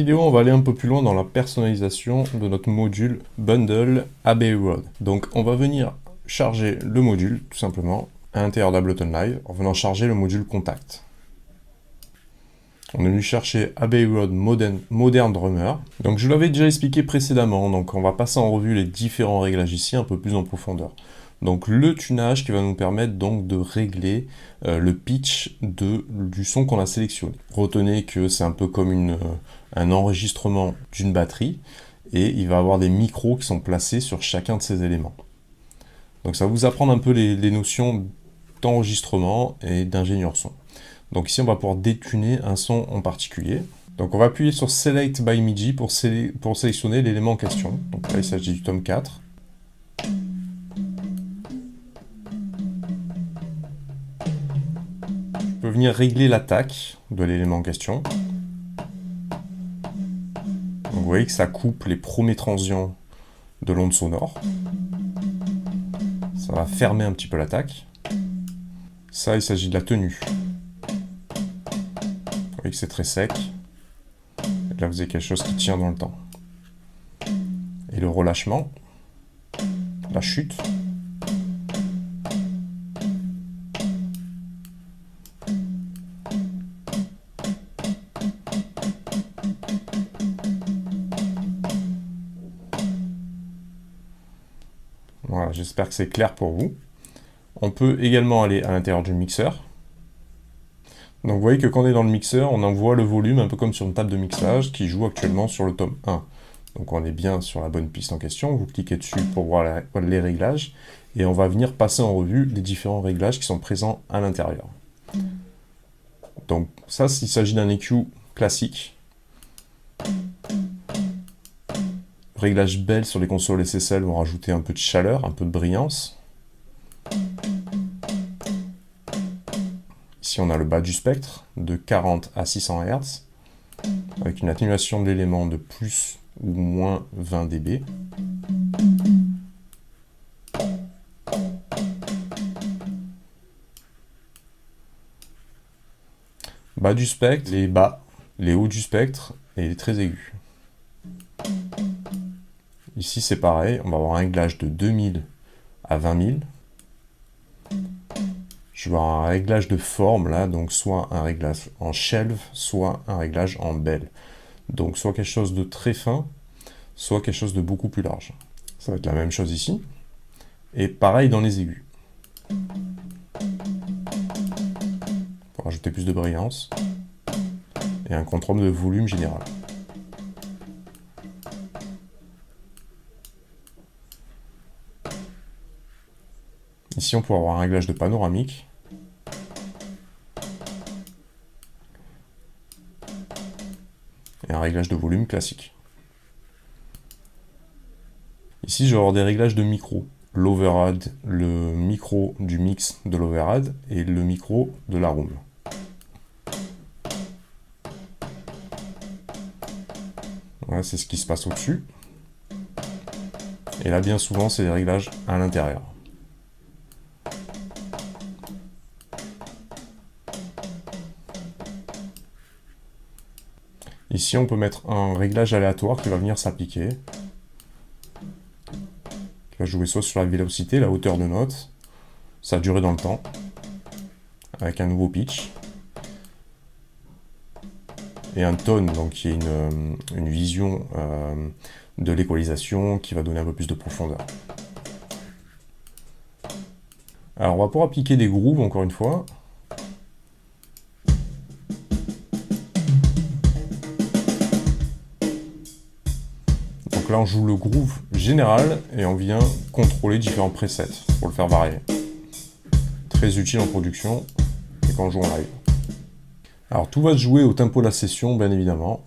Vidéo, on va aller un peu plus loin dans la personnalisation de notre module Bundle Abbey Road. Donc on va venir charger le module tout simplement à l'intérieur d'Ableton Live en venant charger le module Contact. On est venu chercher Abbey Road Modern Drummer. Donc je l'avais déjà expliqué précédemment, donc on va passer en revue les différents réglages ici un peu plus en profondeur. Donc le tunage qui va nous permettre donc de régler le pitch du son qu'on a sélectionné. Retenez que c'est un peu comme un enregistrement d'une batterie et il va avoir des micros qui sont placés sur chacun de ces éléments. Donc ça va vous apprendre un peu les notions d'enregistrement et d'ingénieur son. Donc ici on va pouvoir détuner un son en particulier. Donc on va appuyer sur Select by MIDI pour sélectionner l'élément en question. Donc là il s'agit du tome 4. Je peux venir régler l'attaque de l'élément en question. Donc vous voyez que ça coupe les premiers transients de l'onde sonore. Ça va fermer un petit peu l'attaque. Ça, il s'agit de la tenue. Vous voyez que c'est très sec. Et là, vous avez quelque chose qui tient dans le temps. Et le relâchement, la chute. Voilà, j'espère que c'est clair pour vous. On peut également aller à l'intérieur du mixeur. Donc vous voyez que quand on est dans le mixeur, on envoie le volume un peu comme sur une table de mixage qui joue actuellement sur le tome 1. Donc on est bien sur la bonne piste en question, vous cliquez dessus pour voir les réglages, et on va venir passer en revue les différents réglages qui sont présents à l'intérieur. Donc ça, s'il s'agit d'un EQ classique. Réglage belle sur les consoles SSL vont rajouter un peu de chaleur, un peu de brillance. Ici on a le bas du spectre, de 40 à 600 Hz, avec une atténuation de l'élément de plus ou moins 20 dB. Bas du spectre, les bas, les hauts du spectre et les très aigus. Ici c'est pareil, on va avoir un réglage de 2000 à 20 000. Je vais avoir un réglage de forme là, donc soit un réglage en shelve, soit un réglage en belle. Donc soit quelque chose de très fin, soit quelque chose de beaucoup plus large. Ça va être la même chose ici. Et pareil dans les aigus. Pour rajouter plus de brillance. Et un contrôle de volume général. Ici on peut avoir un réglage de panoramique. Et un réglage de volume classique. Ici, je vais avoir des réglages de micro. L'overhead, le micro du mix de l'overhead et le micro de la room. Voilà, c'est ce qui se passe au-dessus. Et là, bien souvent, c'est des réglages à l'intérieur. Ici, on peut mettre un réglage aléatoire qui va venir s'appliquer. Qui va jouer soit sur la vélocité, la hauteur de note, sa durée dans le temps, avec un nouveau pitch. Et un tone, donc qui est une vision de l'équalisation qui va donner un peu plus de profondeur. Alors, on va pouvoir appliquer des grooves, encore une fois. Donc là, on joue le groove général et on vient contrôler différents presets pour le faire varier. Très utile en production et quand on joue en live. Alors, tout va se jouer au tempo de la session, bien évidemment.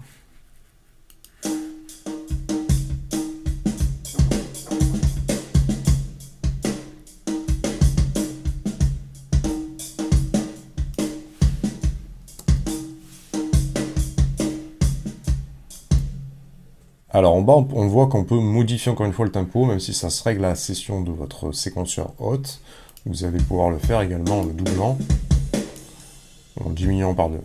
Alors en bas, on voit qu'on peut modifier encore une fois le tempo, même si ça se règle à la session de votre séquenceur haute. Vous allez pouvoir le faire également en le doublant, en diminuant par deux.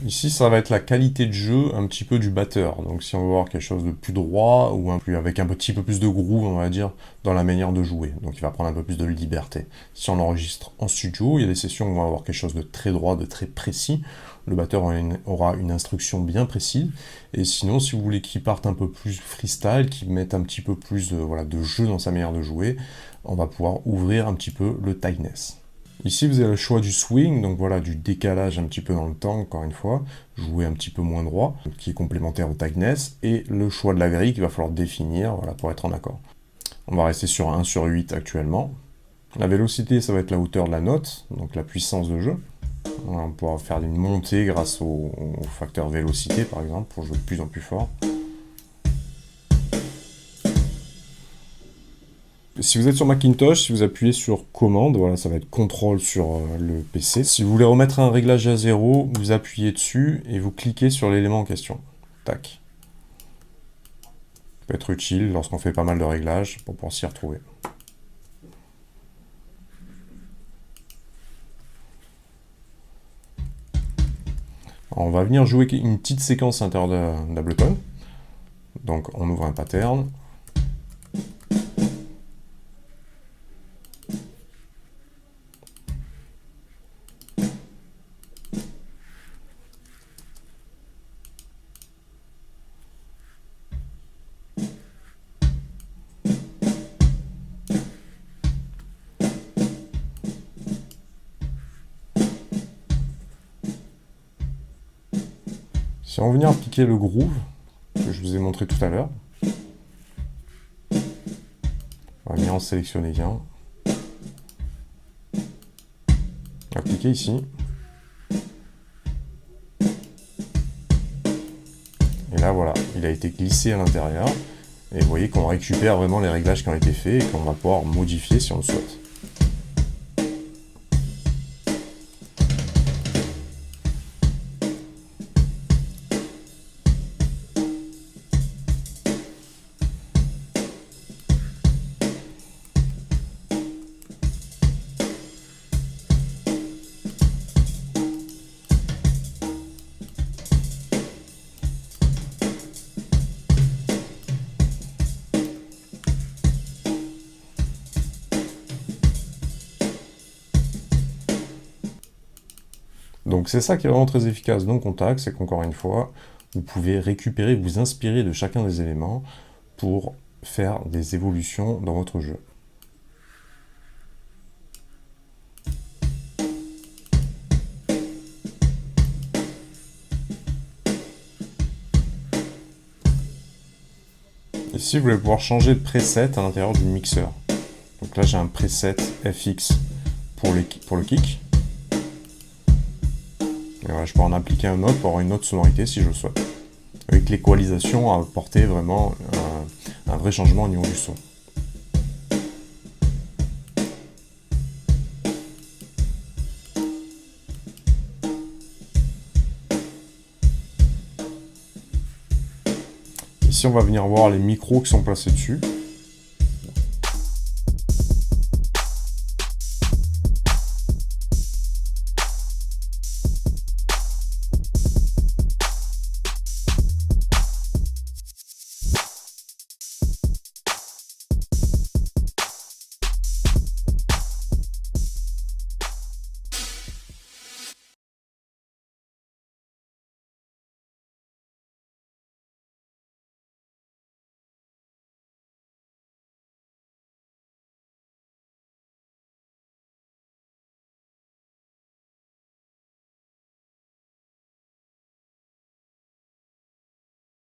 Ici, ça va être la qualité de jeu un petit peu du batteur. Donc si on veut voir quelque chose de plus droit ou avec un petit peu plus de groove, on va dire, dans la manière de jouer. Donc il va prendre un peu plus de liberté. Si on enregistre en studio, il y a des sessions où on va avoir quelque chose de très droit, de très précis. Le batteur aura une instruction bien précise. Et sinon, si vous voulez qu'il parte un peu plus freestyle, qu'il mette un petit peu plus de jeu dans sa manière de jouer, on va pouvoir ouvrir un petit peu le tightness. Ici, vous avez le choix du swing, donc voilà, du décalage un petit peu dans le temps, encore une fois, jouer un petit peu moins droit, qui est complémentaire au tightness, et le choix de la grille qu'il va falloir définir, voilà, pour être en accord. On va rester sur 1/8 actuellement. La vélocité, ça va être la hauteur de la note, donc la puissance de jeu. On pourra faire une montée grâce au facteur vélocité, par exemple, pour jouer de plus en plus fort. Si vous êtes sur Macintosh, si vous appuyez sur commande, voilà, ça va être contrôle sur le PC. Si vous voulez remettre un réglage à 0, vous appuyez dessus et vous cliquez sur l'élément en question. Tac. Ça peut être utile lorsqu'on fait pas mal de réglages pour pouvoir s'y retrouver. Alors, on va venir jouer une petite séquence à l'intérieur d'Ableton. Donc on ouvre un pattern. Si on veut venir appliquer le groove que je vous ai montré tout à l'heure, on va venir en sélectionner un. Appliquer ici. Et là voilà, il a été glissé à l'intérieur. Et vous voyez qu'on récupère vraiment les réglages qui ont été faits et qu'on va pouvoir modifier si on le souhaite. Donc c'est ça qui est vraiment très efficace dans Kontakt, c'est qu'encore une fois, vous pouvez récupérer, vous inspirer de chacun des éléments pour faire des évolutions dans votre jeu. Ici, vous allez pouvoir changer de preset à l'intérieur du mixeur. Donc là, j'ai un preset FX pour le kick. Et voilà, je peux en appliquer un autre pour avoir une autre sonorité si je le souhaite. Avec l'équalisation à apporter vraiment un vrai changement au niveau du son. Ici, on va venir voir les micros qui sont placés dessus.